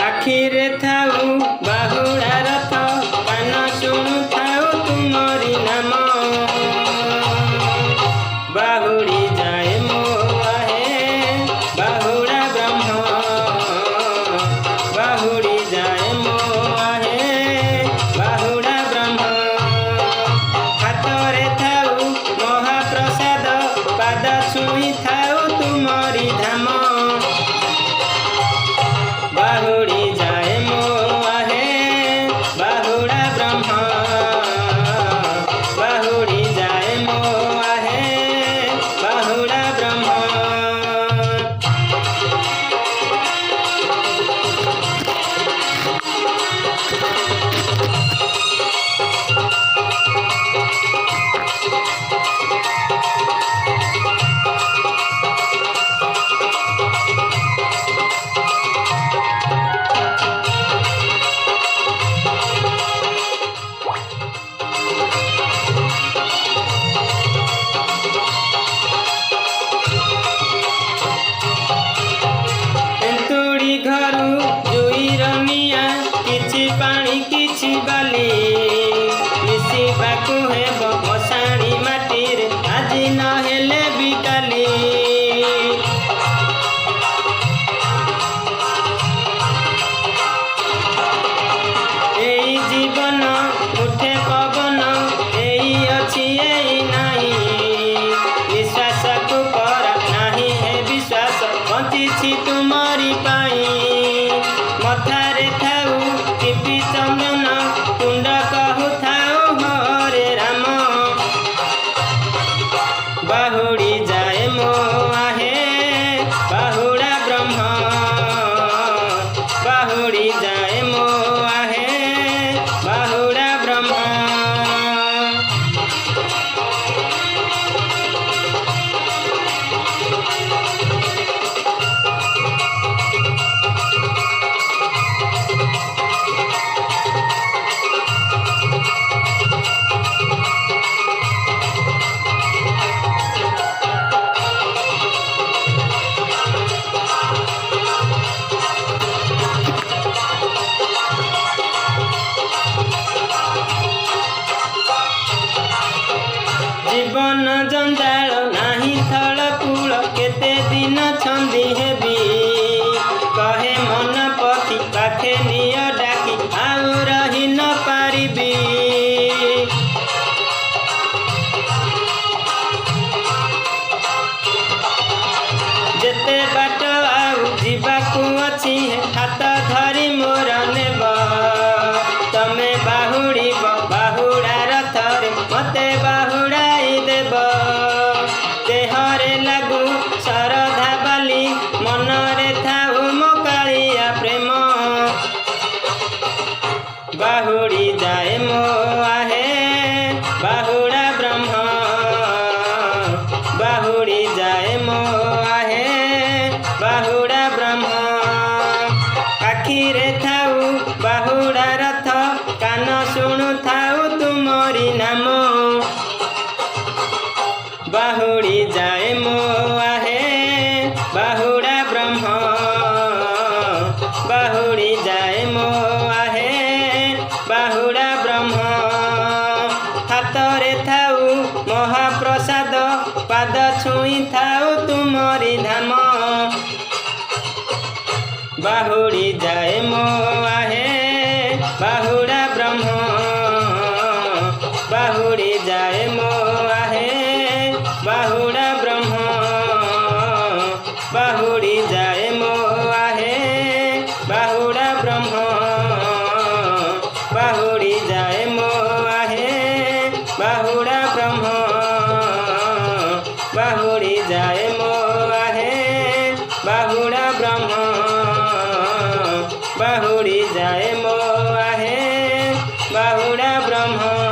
आखिरे थाऊ बाहुड़ा रथ कान शुणु थाऊ तुमरी नाम बाहुड़ी जाए मो आहे बाहुड़ा ब्रह्म बाहुड़ी जाए मो आहे बाहुड़ा ब्रह्म हाथरे थाऊ महाप्रसाद पाद छुई थाऊ तुमरी धाम बाहुड़ी जाए मो आहे बाहुड़ा ब्रह्म बाहुड़ी जाए मो आहे बाहुड़ा ब्रह्म तेंतुड़ी घरू जुईर निया किछि पानी किछि बाली मिसिबाकु हेब मशाणी माटीर आजी न हेले भी काली एई जीवन मुठे पवन एई अछि एई नाही विश्वास को करा नाही हे विश्वास बंचिछि तुमरी पाई मथारे थाऊ टिपी चंदन कुंड कहु थाऊ हरे राम बाहुड़ी जाए मो आहे बाहुड़ा ब्रह्म बाहुड़ी जाए मो आहे बाहुड़ा ब्रह्म जीवन जंजाल नाही थल कूल केते दिन छंदी हेबी कहे मन पति पाखे निय डाकी आउ रही न पारिबी जेते बाट आउ जीवाकू अछि हाथ धरी मोर नेब तमे बाहुड़ीब बाहुड़ा रथरे मते बाहुड़ाई देब देहरे लागू शरधा बाली मनरे थाऊ मोकालिया प्रेम बाहुड़ी जाए मो आहे बाहुड़ा ब्रह्म बाहुड़ी जाए मो आहे बाहुड़ा ब्रह्म आखिरे थाऊ बाहुड़ा रथ कान शुणु थाऊ तुमरी नाम बाहुड़ी जाए मो आहे बाहुड़ा ब्रह्म बाहुड़ी जाए मो आहे बाहुड़ा ब्रह्म हाथरे थाऊ महाप्रसाद पाद छुई थाऊ तुमरी धाम बाहुड़ी जाए मो आहे बाहुड़ा ब्रह्म बाहुड़ी जाए मो आहे बाहुड़ा ब्रह्म बाहुड़ी जाए मो आहे बाहुड़ा ब्रह्म बाहुड़ी जाए मो ब्रह्म बाहुड़ी जाए मो आहे बाहुड़ा ब्रह्म।